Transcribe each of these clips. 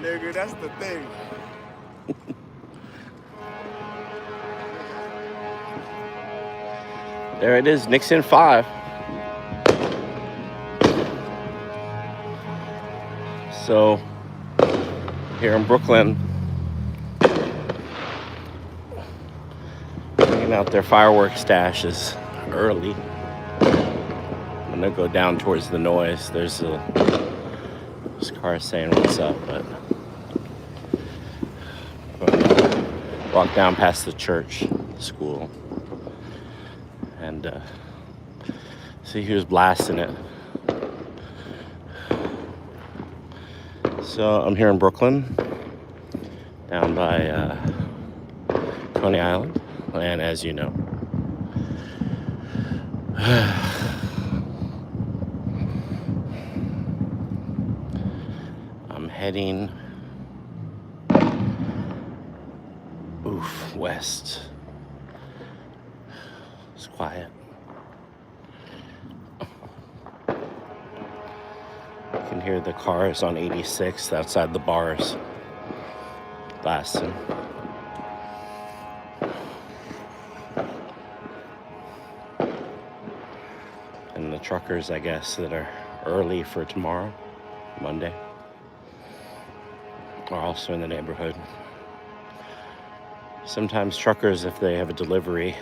nigga. That's the thing. There it is, Knicks in 5. So, here in Brooklyn, bringing out their fireworks stashes early. I'm gonna go down towards the noise. There's car saying what's up, but walk down past the church, school, and see who's blasting it. So I'm here in Brooklyn, down by Coney Island, and as you know, I'm heading west. It's quiet. You can hear the cars on 86 outside the bars blasting. And the truckers, I guess, that are early for tomorrow, Monday, are also in the neighborhood. Sometimes truckers, if they have a delivery,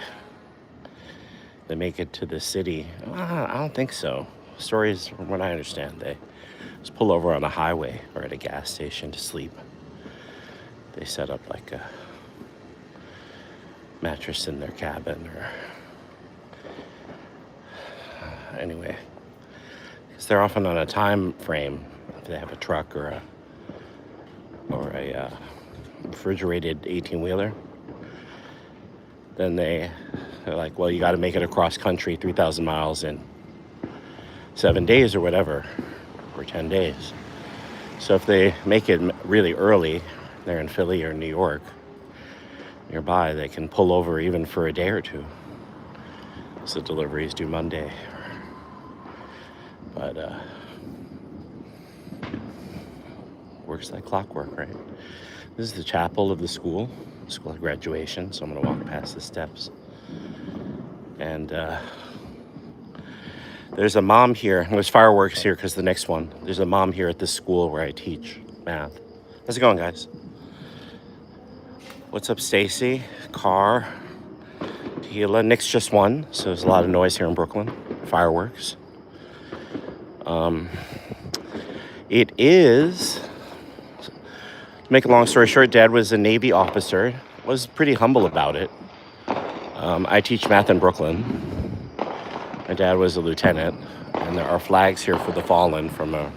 they make it to the city. I don't think so. Stories, from what I understand, they just pull over on a highway or at a gas station to sleep. They set up like a mattress in their cabin, or anyway, because they're often on a time frame. If they have a truck or a refrigerated 18-wheeler, then they're like, well, you got to make it across country 3,000 miles in 7 days or whatever, or 10 days. So if they make it really early, they're in Philly or New York, nearby, they can pull over even for a day or two. So deliveries due Monday. But works like clockwork, right? This is the chapel of the school graduation, so I'm gonna walk past the steps. And there's a mom here. There's fireworks here because the next one. There's a mom here at this school where I teach math. How's it going, guys? What's up, Stacy? Carr, Tila. Knicks just won, so there's a lot of noise here in Brooklyn. Fireworks. It is, to make a long story short, Dad was a Navy officer. Was pretty humble about it. I teach math in Brooklyn. My dad was a lieutenant, and there are flags here for the fallen from a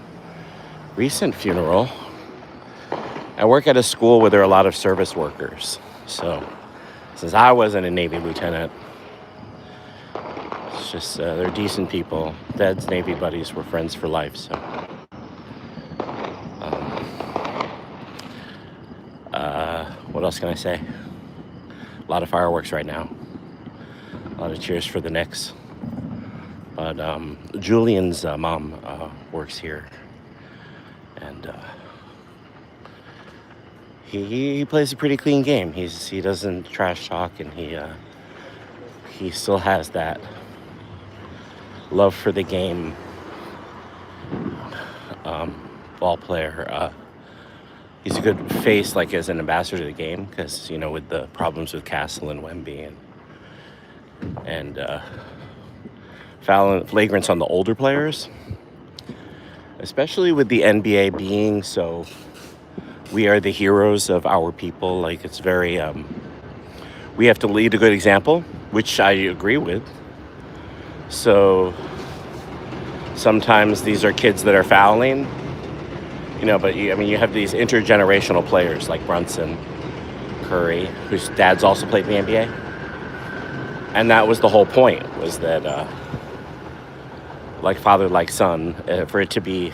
recent funeral. I work at a school where there are a lot of service workers. So, since I wasn't a Navy lieutenant, it's just, they're decent people. Dad's Navy buddies were friends for life, so. What else can I say? A lot of fireworks right now. A lot of cheers for the Knicks. But Julian's mom works here, and he plays a pretty clean game. He doesn't trash talk, and he still has that love for the game. Ball player. He's a good face, like as an ambassador to the game, because with the problems with Castle and Wemby and flagrants on the older players, especially with the NBA being so, we are the heroes of our people. Like, it's very, we have to lead a good example, which I agree with. So sometimes these are kids that are fouling, but you have these intergenerational players like Brunson, Curry, whose dads also played in the NBA. And that was the whole point, was that like father, like son, for it to be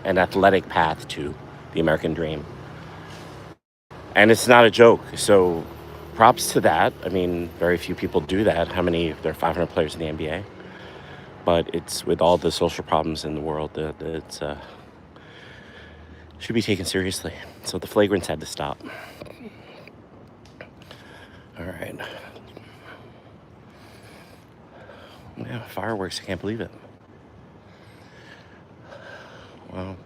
an athletic path to the American dream. And it's not a joke. So props to that. Very few people do that. There are 500 players in the NBA. But it's, with all the social problems in the world, it's should be taken seriously. So the flagrants had to stop. All right. Yeah, fireworks. I can't believe it. Wow.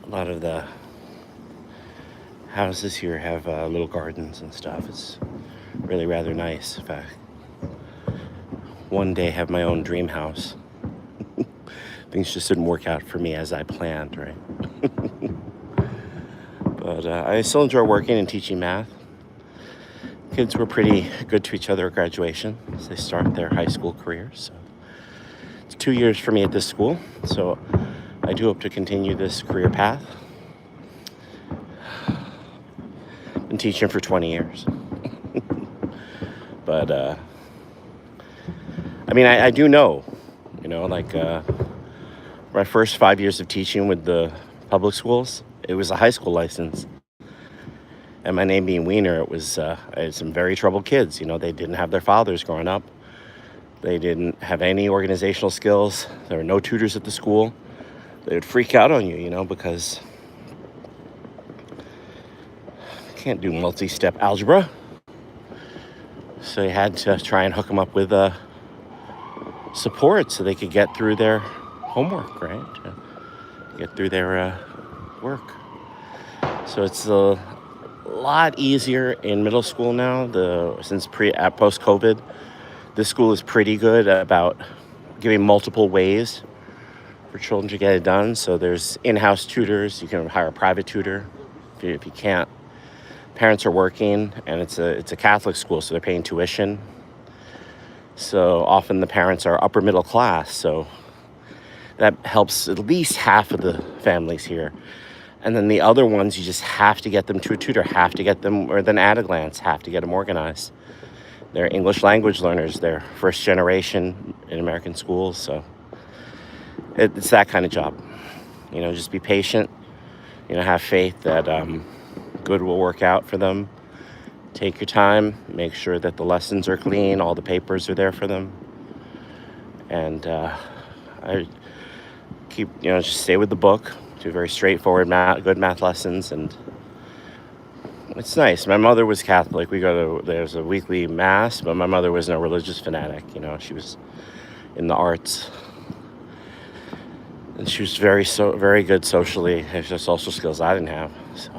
A lot of the houses here have little gardens and stuff. It's really rather nice. If I one day have my own dream house, things just didn't work out for me as I planned, right? But I still enjoy working and teaching math. Kids were pretty good to each other at graduation as they start their high school careers. So it's 2 years for me at this school, so I do hope to continue this career path. Been teaching for 20 years. But, I mean, I do know, like my first 5 years of teaching with the public schools, it was a high school license. And my name being Wiener, I had some very troubled kids. They didn't have their fathers growing up. They didn't have any organizational skills. There were no tutors at the school. They would freak out on you, because you can't do multi-step algebra. So you had to try and hook them up with support so they could get through their homework, right? Get through their work. So it's a lot easier in middle school now. Since post-COVID, this school is pretty good about giving multiple ways for children to get it done. So there's in-house tutors. You can hire a private tutor if you can't. Parents are working, and it's a Catholic school, so they're paying tuition. So often the parents are upper middle class, so that helps at least half of the families here. And then the other ones, you just have to get them to a tutor, have to get them, or then at a glance, have to get them organized. They're English language learners. They're first generation in American schools. So it's that kind of job. Just be patient. Have faith that good will work out for them. Take your time. Make sure that the lessons are clean. All the papers are there for them. And I keep, just stay with the book. Do very straightforward good math lessons, and it's nice. My mother was Catholic. There's a weekly mass, but my mother wasn't a religious fanatic. She was in the arts, and she was very good socially. Has just social skills I didn't have. So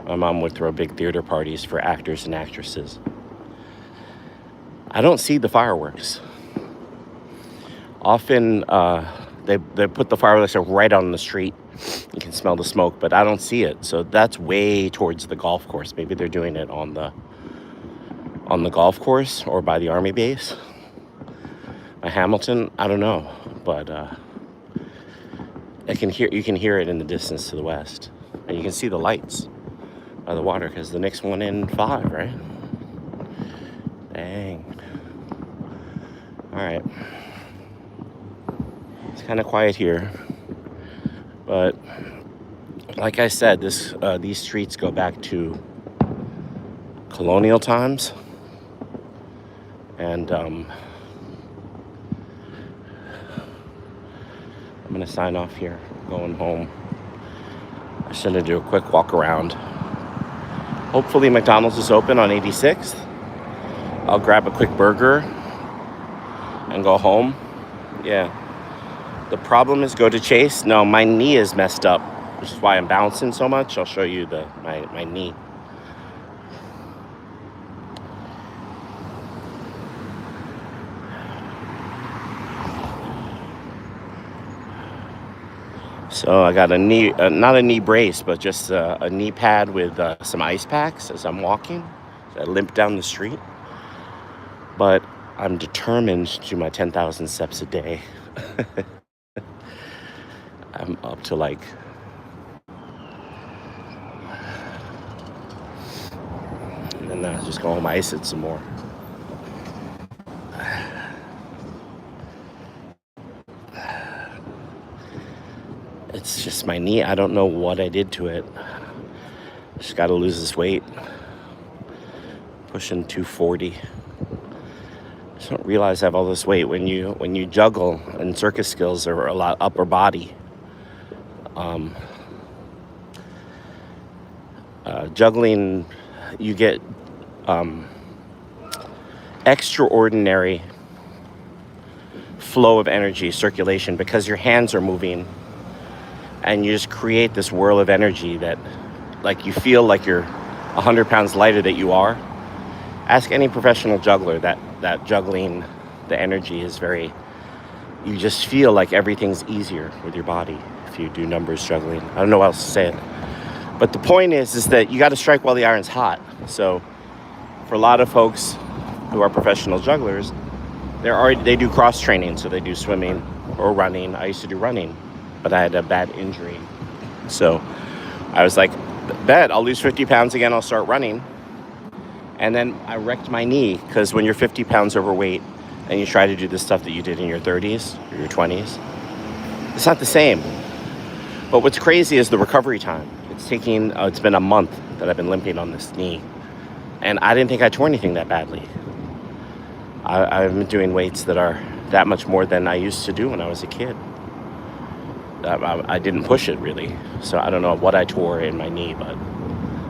my mom would throw big theater parties for actors and actresses. I don't see the fireworks. Often they put the fireworks right on the street. You can smell the smoke, but I don't see it. So that's way towards the golf course. Maybe they're doing it on the golf course or by the army base. By Hamilton, I don't know, but you can hear it in the distance to the west, and you can see the lights by the water because the Knicks won in 5, right? Dang. All right. It's kind of quiet here. But like I said, these streets go back to colonial times, and I'm gonna sign off here, going home. I should do a quick walk around. Hopefully McDonald's is open on 86th. I'll grab a quick burger and go home. Yeah. The problem is go to Chase. No, my knee is messed up, which is why I'm bouncing so much. I'll show you my knee. So I got a knee, not a knee brace, but just a knee pad with some ice packs as I'm walking. So I limp down the street. But I'm determined to do my 10,000 steps a day. I'm up to and then just go home, ice it some more. it's just my knee. I don't know what I did to it. Just got to lose this weight. Pushing 240. Just don't realize I have all this weight. When you juggle, and circus skills are a lot upper body. Juggling, you get extraordinary flow of energy, circulation, because your hands are moving, and you just create this whirl of energy that, like, you feel like you're 100 pounds lighter than you are. Ask any professional juggler that juggling, the energy is very, you just feel like everything's easier with your body if you do numbers juggling. I don't know how else to say it. But the point is that you got to strike while the iron's hot. So for a lot of folks who are professional jugglers, they do cross training, so they do swimming or running. I used to do running, but I had a bad injury. So I was like, bet I'll lose 50 pounds again, I'll start running. And then I wrecked my knee, because when you're 50 pounds overweight and you try to do the stuff that you did in your 30s or your 20s, it's not the same. But what's crazy is the recovery time. It's been a month that I've been limping on this knee. And I didn't think I tore anything that badly. I've been doing weights that are that much more than I used to do when I was a kid. I didn't push it really. So I don't know what I tore in my knee, but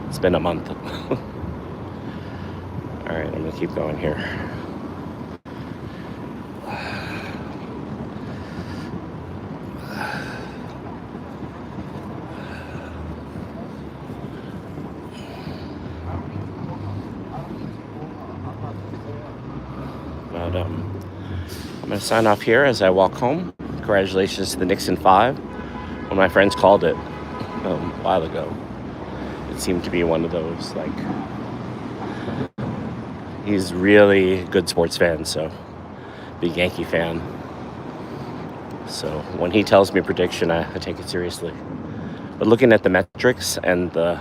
it's been a month. All right, I'm gonna keep going here. But I'm gonna sign off here as I walk home. Congratulations to the Knicks in 5. One of my friends called it a while ago. It seemed to be one of those, like, he's really good sports fan, so big Yankee fan. So when he tells me a prediction, I take it seriously. But looking at the metrics and the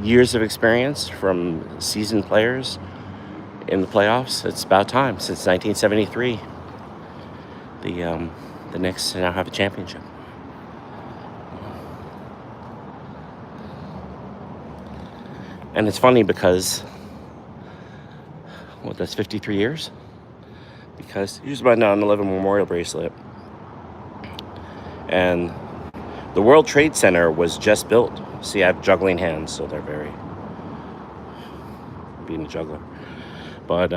years of experience from seasoned players in the playoffs, it's about time. Since 1973, the Knicks now have a championship. And it's funny because, that's 53 years? Because here's my 9/11 memorial bracelet. And the World Trade Center was just built. See, I have juggling hands, so they're very, being a juggler. But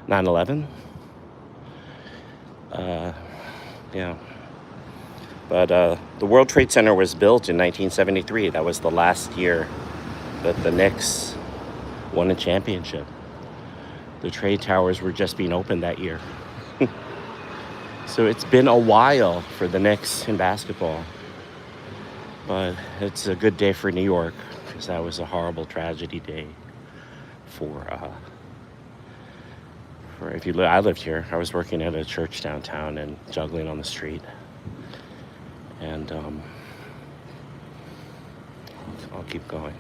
9/11, yeah. But the World Trade Center was built in 1973. That was the last year that the Knicks won a championship. The trade towers were just being opened that year. So it's been a while for the Knicks in basketball. But it's a good day for New York, because that was a horrible tragedy day for I lived here. I was working at a church downtown and juggling on the street. And I'll keep going.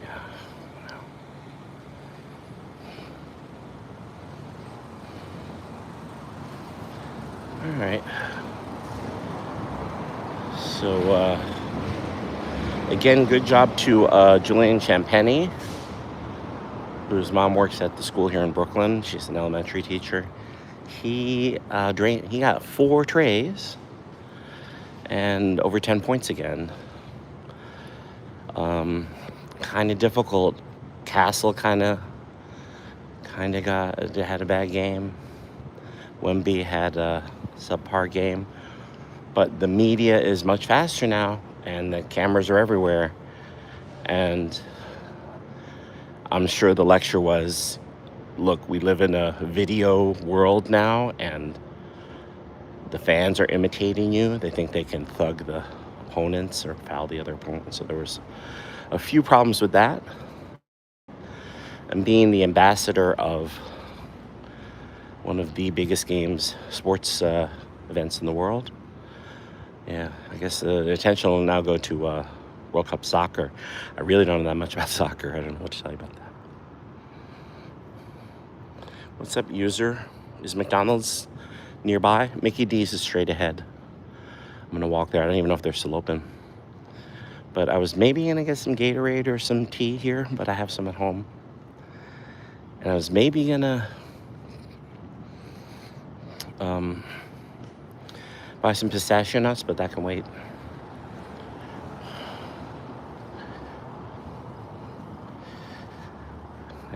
Yeah. All right. So again, good job to Julian Champagny, whose mom works at the school here in Brooklyn. She's an elementary teacher. He got 4 trays and over 10 points again. Kind of difficult. Castle kind of had a bad game. Wemby had a subpar game. But the media is much faster now, and the cameras are everywhere. And I'm sure the lecture was, look, we live in a video world now, and the fans are imitating you. They think they can thug the opponents or foul the other opponents. So there was a few problems with that. And being the ambassador of one of the biggest sports events in the world, yeah, I guess the attention will now go to World Cup soccer. I really don't know that much about soccer. I don't know what to tell you about that. What's up, user? Is McDonald's nearby? Mickey D's is straight ahead. I'm gonna walk there. I don't even know if they're still open. But I was maybe gonna get some Gatorade or some tea here, but I have some at home. And I was maybe gonna buy some pistachio nuts, but that can wait.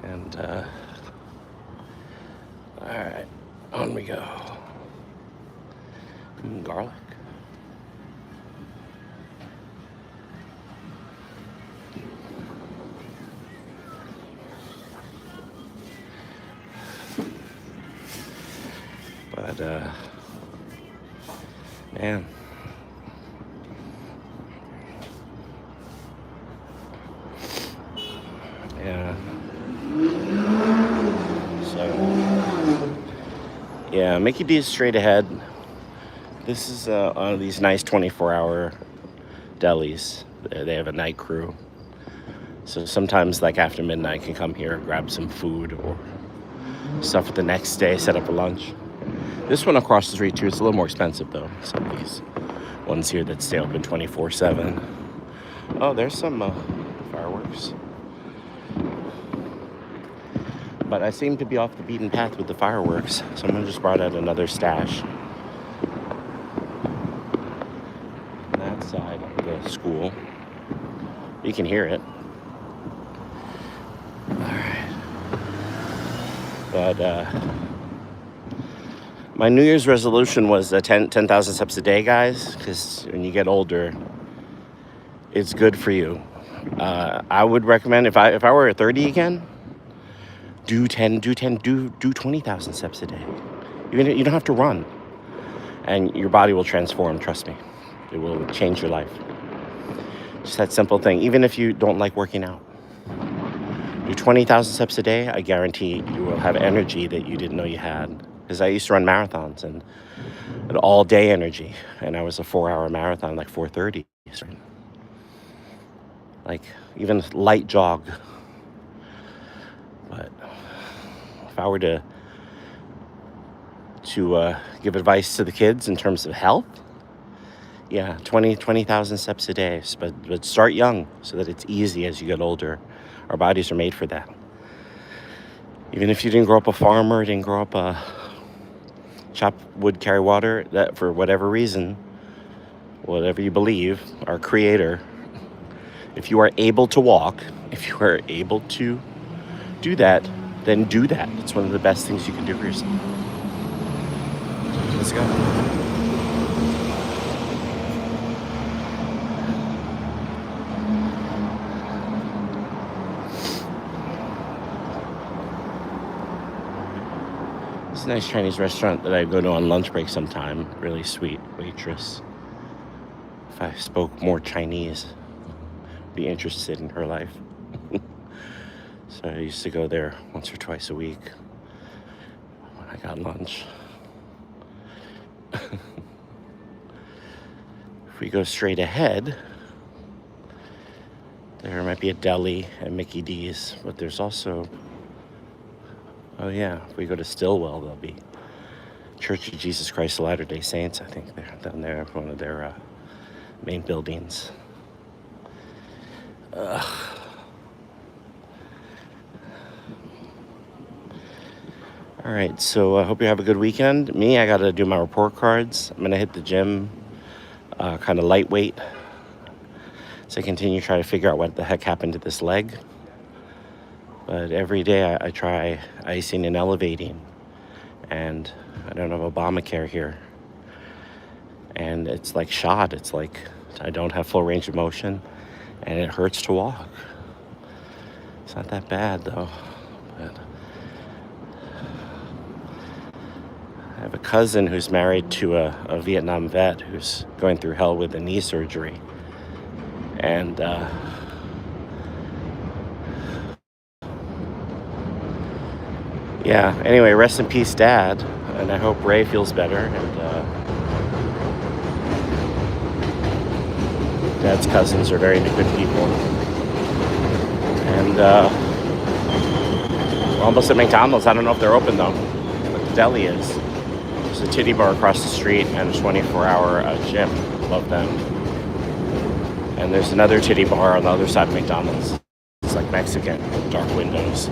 And all right, on we go. Garlic. But man, yeah. So yeah, Mickey D's straight ahead. This is one of these nice 24-hour delis. They have a night crew. So sometimes, like after midnight, I can come here, grab some food or stuff for the next day, set up for lunch. This one across the street too, it's a little more expensive though. Some of these ones here that stay open 24/7. Oh, there's some fireworks. But I seem to be off the beaten path with the fireworks. Someone just brought out another stash. On that side of the school. You can hear it. Alright. But my New Year's resolution was 10,000 steps a day, guys. Because when you get older, it's good for you. I would recommend if I were 30 again, do 20,000 steps a day. You don't have to run, and your body will transform. Trust me, it will change your life. Just that simple thing. Even if you don't like working out, do 20,000 steps a day. I guarantee you will have energy that you didn't know you had. Because I used to run marathons and an all-day energy, and I was a 4-hour marathon, like 4:30. Like even light jog. But if I were to give advice to the kids in terms of health, yeah, 20,000 steps a day. But start young so that it's easy as you get older. Our bodies are made for that. Even if you didn't grow up a farmer, didn't grow up a chop wood, carry water, that for whatever reason, whatever you believe, our creator, if you are able to walk, if you are able to do that, then do that. It's one of the best things you can do for yourself. Let's go. It's a nice Chinese restaurant that I go to on lunch break sometime. Really sweet waitress. If I spoke more Chinese, I'd be interested in her life. So I used to go there once or twice a week when I got lunch. If we go straight ahead, there might be a deli at Mickey D's, but there's also, oh yeah, if we go to Stillwell, there'll be Church of Jesus Christ of Latter-day Saints. I think they're down there, one of their main buildings. All right, so I hope you have a good weekend. Me, I got to do my report cards. I'm going to hit the gym, kind of lightweight. So I continue to try to figure out what the heck happened to this leg. But every day I try icing and elevating. And I don't have Obamacare here. And it's like shot. It's like I don't have full range of motion. And it hurts to walk. It's not that bad, though. But I have a cousin who's married to a Vietnam vet who's going through hell with a knee surgery. And yeah, anyway, rest in peace, Dad. And I hope Ray feels better. And Dad's cousins are very good people. And We're almost at McDonald's. I don't know if they're open though, but the deli is. There's a titty bar across the street and a 24-hour gym. Love them. And there's another titty bar on the other side of McDonald's. It's like Mexican, dark windows.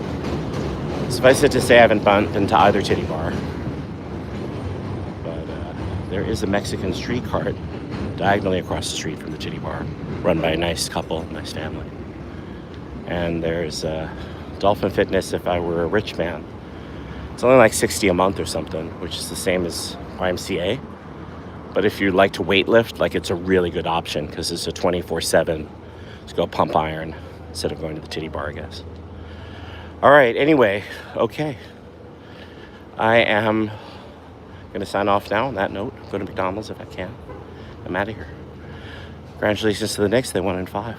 Suffice it to say, I haven't been to either titty bar. But there is a Mexican street cart diagonally across the street from the titty bar, run by a nice couple, nice family. And there's Dolphin Fitness if I were a rich man. It's only like $60 a month or something, which is the same as YMCA. But if you like to weightlift, like it's a really good option because it's a 24/7. Just go pump iron instead of going to the titty bar, I guess. All right, anyway, okay. I am going to sign off now on that note. Go to McDonald's if I can. I'm out of here. Congratulations to the Knicks. They won in 5.